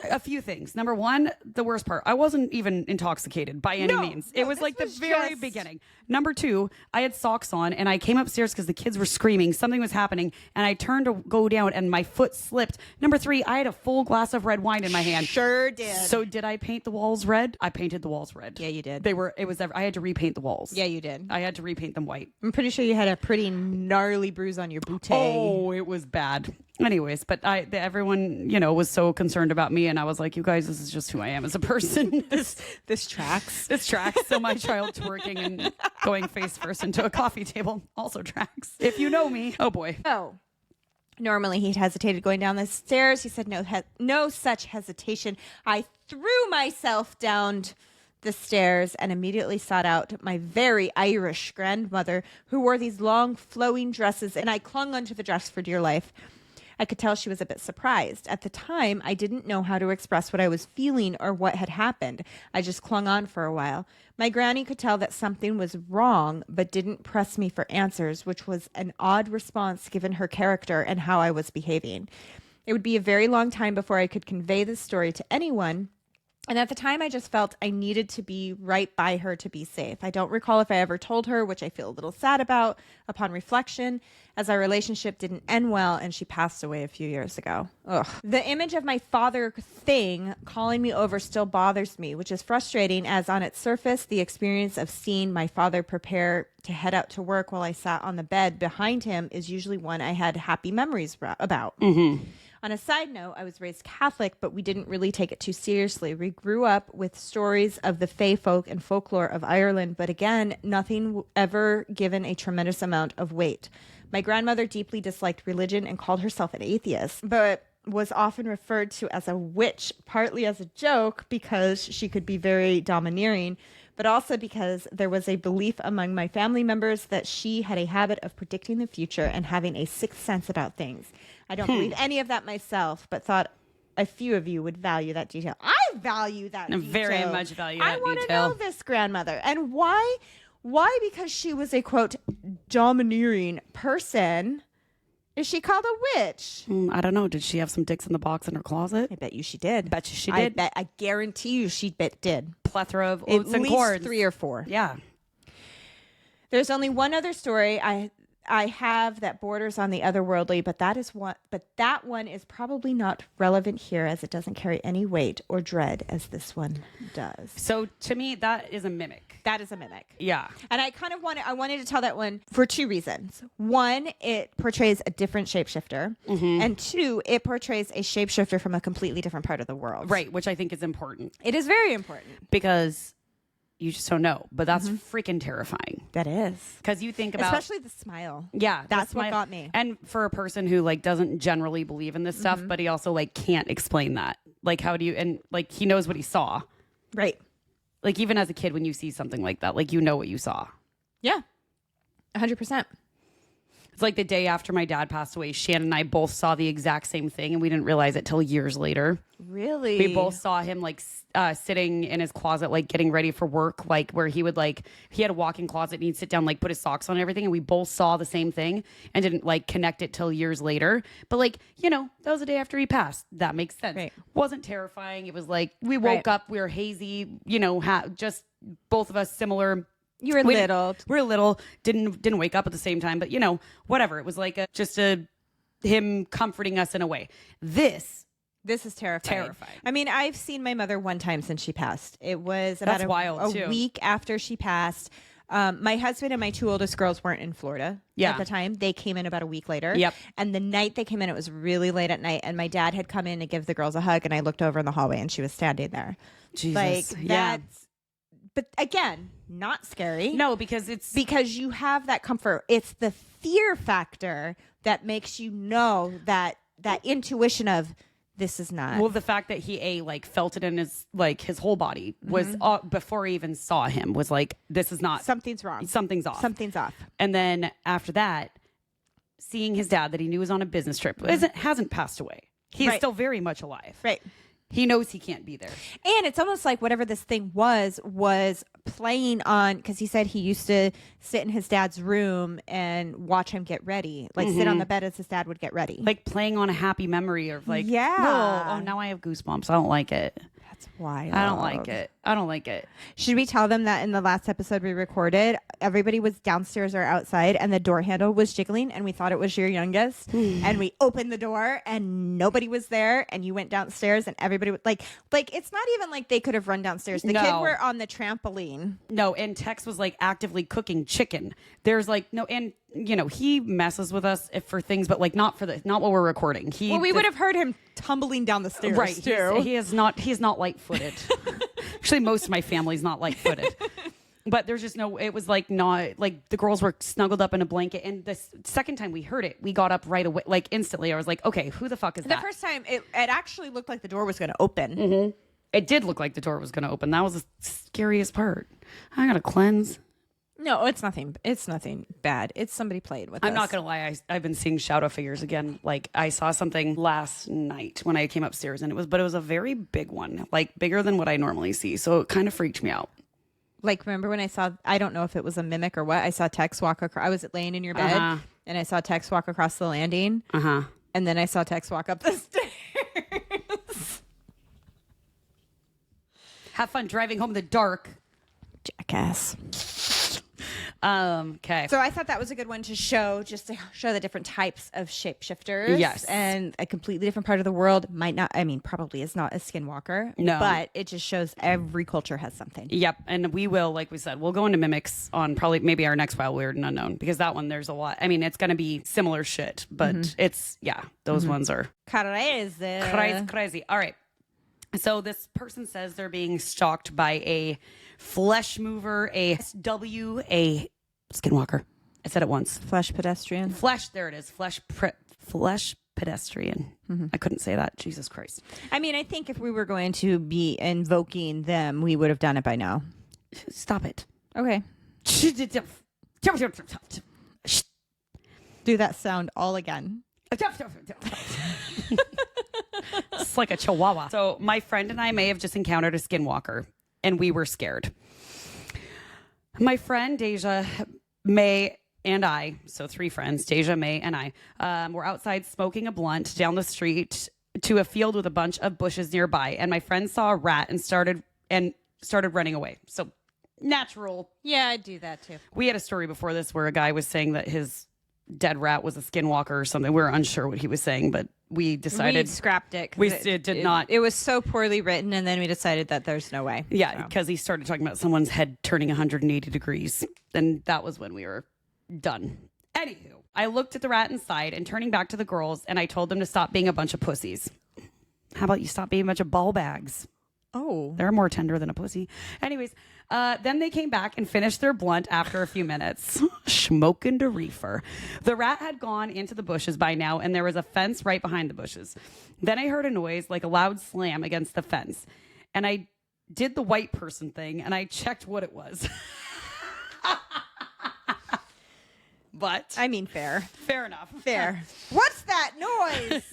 a few things. Number one, the worst part, I wasn't even intoxicated by any means. It was like the very beginning. Number two, I had socks on and I came upstairs because the kids were screaming. Something was happening and I turned to go down and my foot slipped. Number three, I had a full glass of red wine in my hand. Sure did. So did I paint the walls red? I painted the walls red. Yeah, you did. I had to repaint the walls. Yeah, you did. I had to repaint them white. I'm pretty sure you had a pretty gnarly bruise on your bootay. Oh, it was bad. Anyways, but everyone, was so concerned about me and I was like, you guys, this is just who I am as a person. This tracks. This tracks. So my child twerking and going face first into a coffee table also tracks. If you know me. Oh boy. Oh. Normally he'd hesitated going down the stairs. He said no such hesitation. I threw myself down the stairs and immediately sought out my very Irish grandmother who wore these long flowing dresses, and I clung onto the dress for dear life. I could tell she was a bit surprised. At the time, I didn't know how to express what I was feeling or what had happened. I just clung on for a while. My granny could tell that something was wrong, but didn't press me for answers, which was an odd response given her character and how I was behaving. It would be a very long time before I could convey this story to anyone. And at the time, I just felt I needed to be right by her to be safe. I don't recall if I ever told her, which I feel a little sad about upon reflection, as our relationship didn't end well and she passed away a few years ago. Ugh. The image of my father thing calling me over still bothers me, which is frustrating as on its surface, the experience of seeing my father prepare to head out to work while I sat on the bed behind him is usually one I had happy memories about. Mm-hmm. On a side note, I was raised Catholic, but we didn't really take it too seriously. We grew up with stories of the fae folk and folklore of Ireland, but again, nothing ever given a tremendous amount of weight. My grandmother deeply disliked religion and called herself an atheist, but was often referred to as a witch, partly as a joke because she could be very domineering, but also because there was a belief among my family members that she had a habit of predicting the future and having a sixth sense about things. I don't believe any of that myself, but thought a few of you would value that detail. I value that detail. Very much value that detail. I want to know this grandmother. And why? Why? Because she was a, quote, domineering person. Is she called a witch? I don't know. Did she have some dicks in the box in her closet? I bet you she did. Bet you she did. I guarantee you she did. Plethora of oats and cords. At least 3 or 4. Yeah. There's only one other story I have that borders on the otherworldly, but that one is probably not relevant here as it doesn't carry any weight or dread as this one does. So to me, that is a mimic. That is a mimic. Yeah. And I wanted to tell that one for 2 reasons. One, it portrays a different shapeshifter. Mm-hmm. And 2, it portrays a shapeshifter from a completely different part of the world. Right, which I think is important. It is very important. Because you just don't know. But that's freaking terrifying. That is. Because you think about... Especially the smile. Yeah. That's what got me. And for a person who doesn't generally believe in this stuff, but he also can't explain that. How do you... And he knows what he saw. Right. Even as a kid, when you see something like that, you know what you saw. Yeah. 100%. It's like the day after my dad passed away, Shannon and I both saw the exact same thing, and we didn't realize it till years later. Really? We both saw him sitting in his closet, getting ready for work, where he would he had a walk-in closet and he'd sit down, put his socks on and everything. And we both saw the same thing and didn't connect it till years later. But that was the day after he passed. That makes sense. Right. Wasn't terrifying. It was we woke up, we were hazy, just both of us similar. You were little. We were little. Didn't wake up at the same time, but whatever. It was just him comforting us in a way. This This is terrifying. Terrifying. I mean, I've seen my mother one time since she passed. It was about That's wild, a too. week after she passed. My husband and my 2 oldest girls weren't in Florida at the time. They came in about a week later. Yep. And the night they came in, it was really late at night. And my dad had come in to give the girls a hug. And I looked over in the hallway and she was standing there. Jesus. Like, Yeah. that's, but again, not scary. No, because it's Because you have that comfort. It's the fear factor that makes you know that intuition of, this is not. well, the fact that he felt it in his his whole body was before he even saw him was like, this is not Something's wrong. something's off. Something's off. And then after that, seeing his dad that he knew was on a business trip hasn't passed away. He is Right. still very much alive. Right. He knows he can't be there. And it's almost like whatever this thing was playing on, because he said he used to sit in his dad's room and watch him get ready, like sit on the bed as his dad would get ready. Like playing on a happy memory of Yeah. oh, now I have goosebumps. I don't like it. That's wild. I don't like it. I don't like it. Should we tell them that in the last episode we recorded, everybody was downstairs or outside and the door handle was jiggling and we thought it was your youngest and we opened the door and nobody was there and you went downstairs and everybody was like it's not even like they could have run downstairs. The kid No. were on the trampoline. No, and Tex was like actively cooking chicken. There's no, and he messes with us for things, but not while we're recording. We would have heard him tumbling down the stairs right. too. He is not light-footed. Actually, most of my family's not light-footed. But there's just it was not the girls were snuggled up in a blanket. And the second time we heard it, we got up right away, instantly. I was like, okay, who the fuck is that? The first time it actually looked like the door was going to open. It did look like the door was going to open. That was the scariest part. I got to cleanse. No, it's nothing. It's nothing bad. It's somebody played with. I'm not going to lie. I've been seeing shadow figures again. I saw something last night when I came upstairs and it was a very big one, bigger than what I normally see. So it kind of freaked me out. Remember when I don't know if it was a mimic or what, I saw Tex walk across. I was laying in your bed and I saw Tex walk across the landing. And then I saw Tex walk up the stairs. Have fun driving home in the dark. Jackass. Okay. So I thought that was a good one to show, just to show the different types of shapeshifters. Yes. And a completely different part of the world probably is not a skinwalker. No. But it just shows every culture has something. Yep. And we will, like we said, we'll go into mimics on probably maybe our next file, Weird and Unknown, because that one, there's a lot. I mean, it's going to be similar shit, but those ones are crazy. All right. So this person says they're being stalked by a flesh mover, a skinwalker. I said it once. Flesh pedestrian. Flesh, there it is. Flesh pedestrian. I couldn't say that. Jesus Christ. I mean, I think if we were going to be invoking them, we would have done it by now. Stop it. Okay. Do that sound all again. It's like a chihuahua. So my friend and I may have just encountered a skinwalker and we were scared. My friend Deja, May, and I, so 3 friends, Deja, May, and I, were outside smoking a blunt down the street to a field with a bunch of bushes nearby. And my friend saw a rat and started running away. So natural. Yeah, I do that too. We had a story before this where a guy was saying that his dead rat was a skinwalker or something. We were unsure what he was saying, but we decided we scrapped it. We did not. It was so poorly written, and then we decided that there's no way. Yeah, because he started talking about someone's head turning 180 degrees, and that was when we were done. Anywho, I looked at the rat inside and turning back to the girls, and I told them to stop being a bunch of pussies. How about you stop being a bunch of ball bags? Oh. They're more tender than a pussy. Anyways, then they came back and finished their blunt after a few minutes. Smoking the reefer. The rat had gone into the bushes by now, and there was a fence right behind the bushes. Then I heard a noise like a loud slam against the fence. And I did the white person thing, and I checked what it was. But I mean, fair. Fair enough. Fair. What's that noise?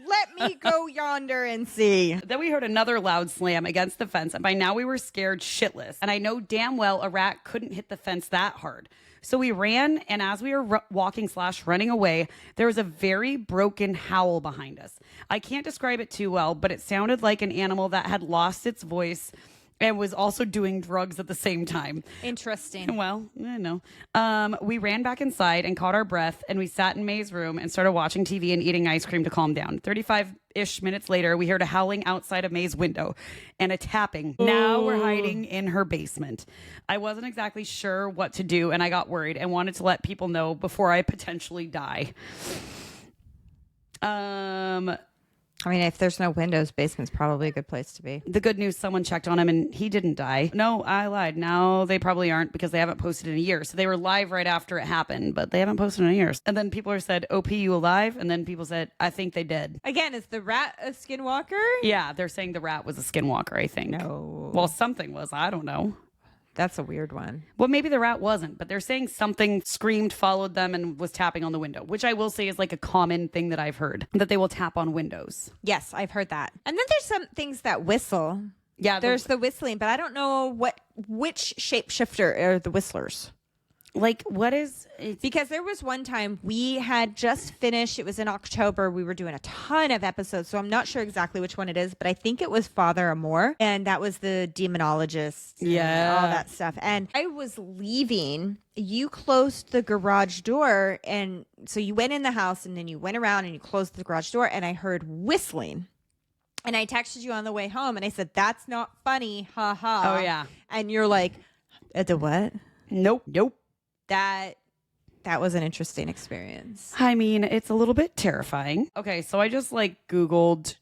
Let me go yonder and see. Then we heard another loud slam against the fence, and by now we were scared shitless. And I know damn well a rat couldn't hit the fence that hard. So we ran, and as we were walking/running away, there was a very broken howl behind us. I can't describe it too well, but it sounded like an animal that had lost its voice and was also doing drugs at the same time. Interesting. Well, I know. We ran back inside and caught our breath, and we sat in May's room and started watching TV and eating ice cream to calm down. 35-ish minutes later, we heard a howling outside of May's window and a tapping. Now we're hiding in her basement. I wasn't exactly sure what to do, and I got worried and wanted to let people know before I potentially die. I mean, if there's no windows, basement's probably a good place to be. The good news, someone checked on him and he didn't die. No, I lied. Now they probably aren't because they haven't posted in a year. So they were live right after it happened, but they haven't posted in a year. And then people said, OP, you alive? And then people said, I think they did. Again, is the rat a skinwalker? Yeah, they're saying the rat was a skinwalker, I think. No. Well, something was. I don't know. That's a weird one. Well, maybe the rat wasn't, but they're saying something screamed, followed them, and was tapping on the window, which I will say is like a common thing that I've heard, that they will tap on windows. Yes, I've heard that. And then there's some things that whistle. Yeah. There's the whistling, but I don't know which shapeshifter are the whistlers. Like, what is... Because there was one time we had just finished, it was in October, we were doing a ton of episodes, so I'm not sure exactly which one it is, but I think it was Father Amor, and that was the demonologist. Yeah. And all that stuff. And I was leaving, you closed the garage door, and so you went in the house, and then you went around and you closed the garage door, and I heard whistling. And I texted you on the way home, and I said, that's not funny, ha ha. Oh, yeah. And you're like, the what? Nope. That was an interesting experience. I mean, it's a little bit terrifying. Okay, so I just Googled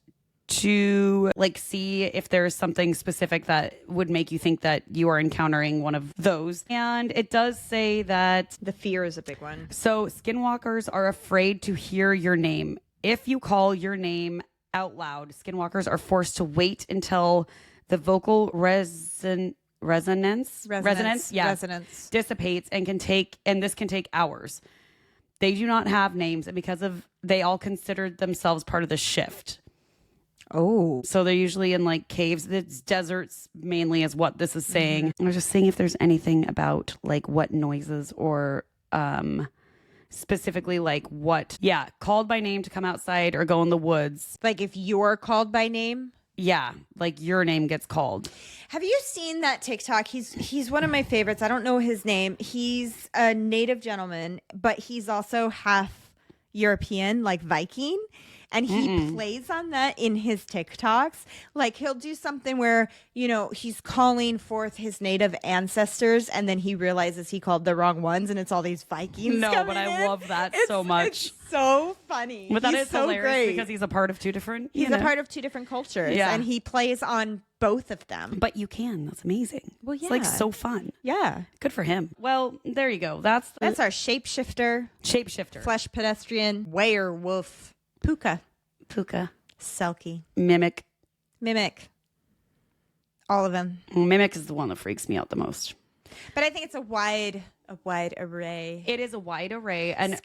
to see if there's something specific that would make you think that you are encountering one of those. And it does say that The fear is a big one. so skinwalkers are afraid to hear your name. If you call your name out loud, skinwalkers are forced to wait until the vocal resonance dissipates and this can take hours. They do not have names, and because of they all considered themselves part of the shift. Oh. So they're usually in caves. It's deserts mainly is what this is saying. I was just seeing if there's anything about what noises or specifically what called by name to come outside or go in the woods. Like if you're called by name? Yeah, your name gets called. Have you seen that TikTok? He's one of my favorites. I don't know his name. He's a native gentleman, but he's also half European, like Viking. And he plays on that in his TikToks. He'll do something where, he's calling forth his native ancestors and then he realizes he called the wrong ones and it's all these Vikings. No, but I love that so much. It's so funny. But that is so hilarious great. because he's a part of two different. He's a part of two different cultures. Yeah. And he plays on both of them. But you can. That's amazing. Well, yeah. It's so fun. Yeah. Good for him. Well, there you go. That's our shapeshifter, shapeshifter, flesh pedestrian, werewolf, puka, selkie, mimic. All of them. Mimic is the one that freaks me out the most. But I think it's a wide array. It is a wide array. And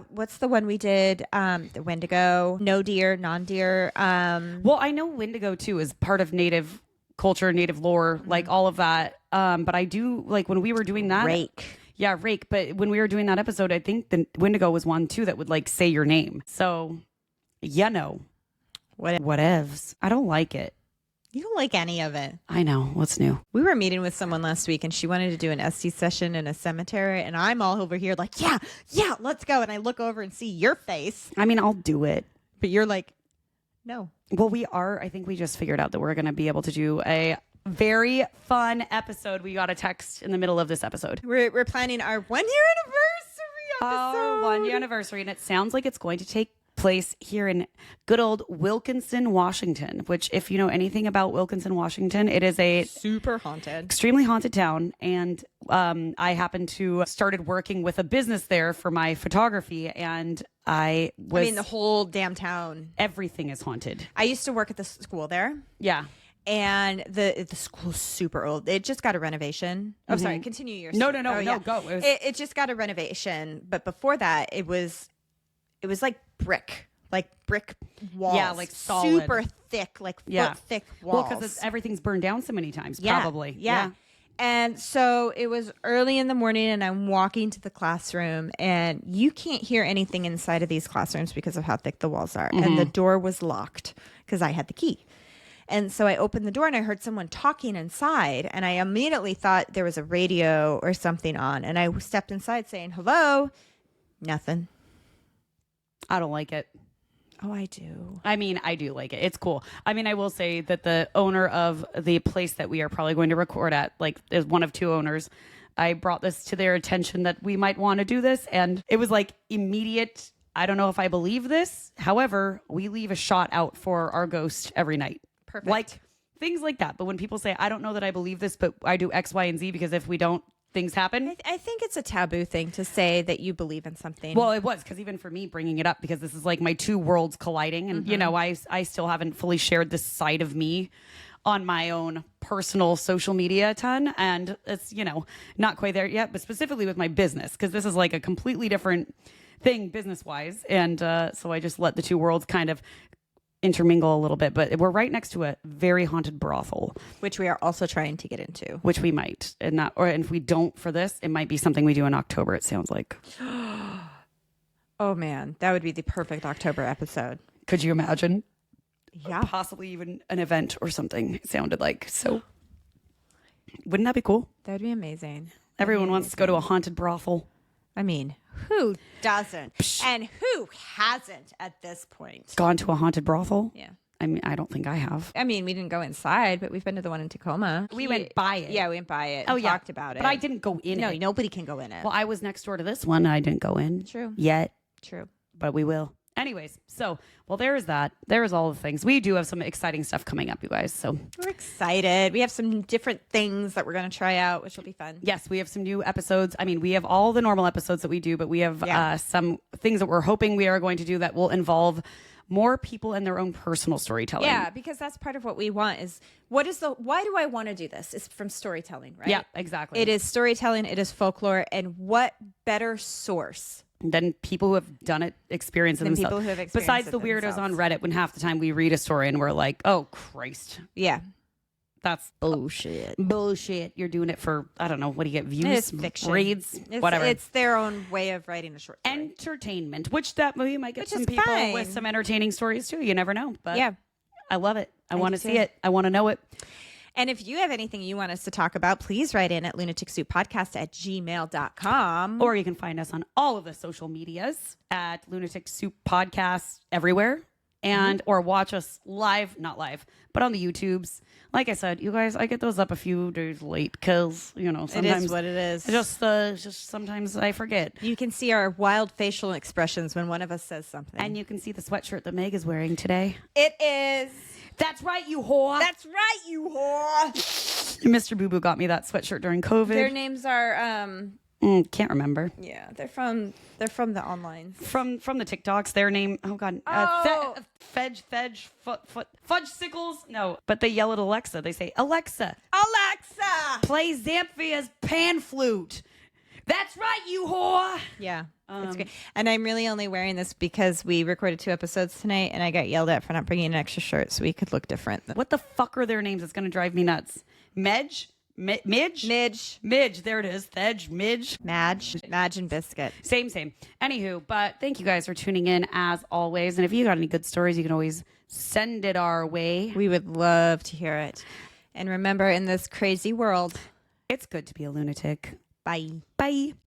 what's the one we did? The Wendigo, no deer, non-deer. well, I know Wendigo too is part of native culture, native lore, all of that. But I do when we were doing that. Rake. Yeah, rake. But when we were doing that episode, I think the Wendigo was one too that would say your name. So, whatevs. I don't like it. You don't like any of it. I know. What's new? We were meeting with someone last week and she wanted to do an SD session in a cemetery. And I'm all over here yeah, let's go. And I look over and see your face. I mean, I'll do it. But you're like, no. Well, I think we just figured out that we're going to be able to do a very fun episode. We got a text in the middle of this episode. We're planning our 1 year anniversary episode. Our 1 year anniversary. And it sounds like it's going to take place here in good old Wilkinson, Washington, which if you know anything about Wilkinson, Washington, it is a super haunted, extremely haunted town. And I happened to started working with a business there for my photography. And the whole damn town. Everything is haunted. I used to work at the school there. Yeah. And the school's super old. It just got a renovation. Oh, sorry. Continue your story. No, No, go. It just got a renovation. But before that, it was like brick walls. Yeah, solid. Super thick, foot thick walls. Well, because everything's burned down so many times, yeah, probably. Yeah. And so it was early in the morning and I'm walking to the classroom and you can't hear anything inside of these classrooms because of how thick the walls are. And the door was locked because I had the key. And so I opened the door and I heard someone talking inside. And I immediately thought there was a radio or something on. And I stepped inside saying, hello. Nothing. I don't like it. Oh, I do. I mean, I do like it. It's cool. I mean, I will say that the owner of the place that we are probably going to record at, like, is one of two owners. I brought this to their attention that we might want to do this. And it was like immediate. I don't know if I believe this. However, we leave a shot out for our ghost every night. Perfect. Like things like that. But when people say, I don't know that I believe this, but I do X, Y, and Z, because if we don't, things happen. I think it's a taboo thing to say that you believe in something. Well, it was, because even for me bringing it up, because this is like my two worlds colliding. And, you know, I still haven't fully shared this side of me on my own personal social media a ton. And it's, you know, not quite there yet, but specifically with my business, because this is like a completely different thing business wise. And so I just let the two worlds kind of intermingle a little bit. But we're right next to a very haunted brothel, which we are also trying to get into. which we might. And not, or if we don't for this, it might be something we do in October, it sounds like. Oh, man. That would be the perfect October episode. Could you imagine? Yeah. Possibly even an event or something, it sounded like. So wouldn't that be cool? That would be amazing. Everyone wants to go to a haunted brothel. I mean, who doesn't? And who hasn't at this point? Gone to a haunted brothel? Yeah. I mean, I don't think I have. I mean, we didn't go inside, but we've been to the one in Tacoma. We went by it. Yeah, we went by it. Oh, and yeah. Talked about it. But I didn't go in No, it. nobody can go in it. Well, I was next door to this one and I didn't go in. True. Yet, True. but we will. Anyways, so, well, there is that. There is all the things. We do have some exciting stuff coming up, you guys. So, We're excited. We have some different things that we're going to try out, which will be fun. yes, we have some new episodes. I mean, we have all the normal episodes that we do, but we have some things that we're hoping we are going to do that will involve more people and their own personal storytelling. Yeah, because that's part of what we want is why do I want to do this? It's from storytelling, right? Yeah, exactly. It is storytelling, it is folklore, and what better source than people who have done it, experienced it than themselves. people who have experienced Besides it the weirdos themselves. on Reddit, when half the time we read a story and we're like, oh, Christ, Yeah. that's Bullshit. bullshit. You're doing it for, I don't know, what do you get, views, It's fiction. reads, It's, whatever. It's their own way of writing a short story. Entertainment, which that movie might get Which some is people fine. with some entertaining stories too. You never know. But Yeah. I love it. I want to do see too. it. I want to know it. And if you have anything you want us to talk about, please write in at lunaticsouppodcast@gmail.com. Or you can find us on all of the social medias at Lunatic Soup Podcast everywhere. And or watch us live, not live, but on the YouTubes. Like I said, you guys, I get those up a few days late because, you know, It sometimes is what it is. just sometimes I forget. You can see our wild facial expressions when one of us says something. And you can see the sweatshirt that Meg is wearing today. it is. That's right, you whore. That's right, you whore. Mr. Boo Boo got me that sweatshirt during COVID. Their names are Can't remember. yeah, they're from the online. From the TikToks, their name. Oh God, Fudge-sicles. No, but they yell at Alexa. They say, Alexa, play Zamphia's pan flute. That's right, you whore. Yeah. It's great. And I'm really only wearing this because we recorded 2 episodes tonight and I got yelled at for not bringing an extra shirt so we could look different. What the fuck are their names? It's gonna drive me nuts. Midge. Midge. There it is. Thedge. Midge. Madge and Biscuit. Same. Anywho, but thank you guys for tuning in as always. And if you got any good stories, you can always send it our way. We would love to hear it. And remember, in this crazy world, It's good to be a lunatic. bye. Bye.